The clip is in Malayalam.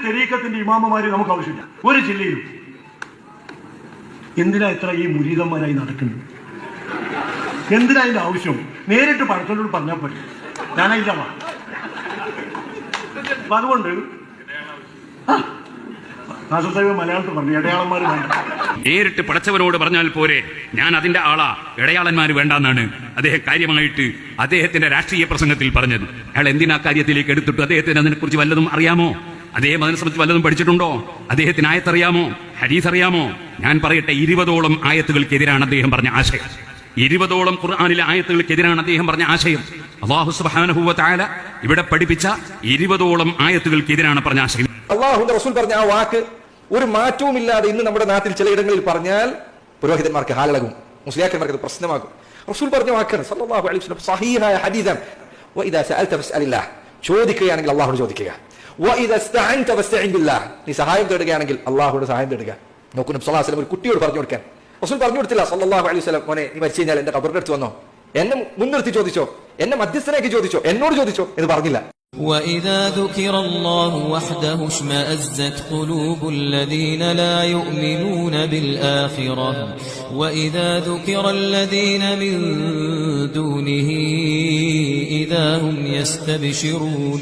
തെരീക്കത്തിന്റെ ഇമാമമാര് നമുക്ക് ആവശ്യമില്ല ഒരു ജില്ലയിലും. എന്തിനാ ഇത്ര ഈ മുരീദന്മാരായി നടക്കുന്നത്? എന്തിനാ അതിന്റെ ആവശ്യം? നേരിട്ട് പടത്തോട് പറഞ്ഞാൽ പറ്റും. ഞാനതില്ല. അപ്പൊ അതുകൊണ്ട് മലയാളത്തിൽ പറഞ്ഞു ഇടയാളന്മാർ വേണ്ട. നേരിട്ട് പടച്ചവനോട് പറഞ്ഞാൽ പോരെ, ഞാൻ അതിന്റെ ആളാ, ഇടയാളന്മാർ വേണ്ടെന്നാണ് അദ്ദേഹം കാര്യമായിട്ട് അദ്ദേഹത്തിന്റെ രാഷ്ട്രീയ പ്രസംഗത്തിൽ പറഞ്ഞത്. അയാൾ എന്തിനാ കാര്യത്തിലേക്ക് എടുത്തിട്ട് അദ്ദേഹത്തിന് അതിനെക്കുറിച്ച് വല്ലതും അറിയാമോ? അദ്ദേഹം അതിനെ സംബന്ധിച്ച് വല്ലതും പഠിച്ചിട്ടുണ്ടോ? അദ്ദേഹത്തിന് ആയത്തറിയാമോ? ഹദീസ് അറിയാമോ? ഞാൻ പറയട്ടെ, 20ഓളം ആയത്തുകൾക്കെതിരാണ് അദ്ദേഹം പറഞ്ഞ ആശയം. 20ഓളം ഖുർആനിലെ ആയത്തുകൾക്കെതിരാണ് അദ്ദേഹം പറഞ്ഞ ആശയം. അല്ലാഹു സുബ്ഹാനഹു വ തആല ഇവിടെ പഠിപ്പിച്ച 20ഓളം ആയത്തുകൾക്കെതിരാണ് പറഞ്ഞ ആശയം. അല്ലാഹുവിന്റെ റസൂൽ പറഞ്ഞ ആ വാക്ക് ഒരു മാറ്റവുമില്ലാതെ ഇന്ന് നമ്മുടെ നാട്ടിൽ ചിലയിടങ്ങളിൽ പറഞ്ഞാൽ പുരോഹിതന്മാർക്ക് ഹാലളകും, മുസ്ലിയാക്കന്മാർക്ക് അത് പ്രശ്നമാകും. റസൂൽ പറഞ്ഞ വാക്കാണ്, സല്ലല്ലാഹു അലൈഹി വസല്ലം, സഹീഹായ ഹദീസാണ്. വഇദാ സഅൽത ഫസ്അലില്ലാഹ്, ചോദിക്കുകയാണെങ്കിൽ അല്ലാഹുവോട് ചോദിക്കുക. വഇദാ ഇസ്തഅൻത ഫസ്തഇൻ ബില്ലാഹ്, നീ സഹായം തേടുകയാണെങ്കിൽ അല്ലാഹുവോട് സഹായം തേടുക. നോക്കൂ, നബി സല്ലല്ലാഹു അലൈഹി വസല്ലം ഒരു കുട്ടിയോട് പറഞ്ഞു കൊടുക്കാൻ റസൂൽ പറഞ്ഞു കൊടുത്തില്ല. സല്ലല്ലാഹു അലൈഹി വസല്ലം, മോനെ നീ മരിച്ചു കഴിഞ്ഞാൽ എന്റെ ഖബറിന്റെ അടുത്ത് വന്നോ, എന്നെ മുൻനിർത്തി ചോദിച്ചോ, എന്നെ മധ്യസ്ഥനാക്കി ചോദിച്ചോ, എന്നോട് ചോദിച്ചോ എന്ന് പറഞ്ഞില്ല. وَإِذَا ذُكِرَ اللَّهُ وَحْدَهُ اشْمَأَزَّتْ قُلُوبُ الَّذِينَ لَا يُؤْمِنُونَ بِالْآخِرَةِ وَإِذَا ذُكِرَ الَّذِينَ مِن دُونِهِ إِذَا هُمْ يَسْتَبْشِرُونَ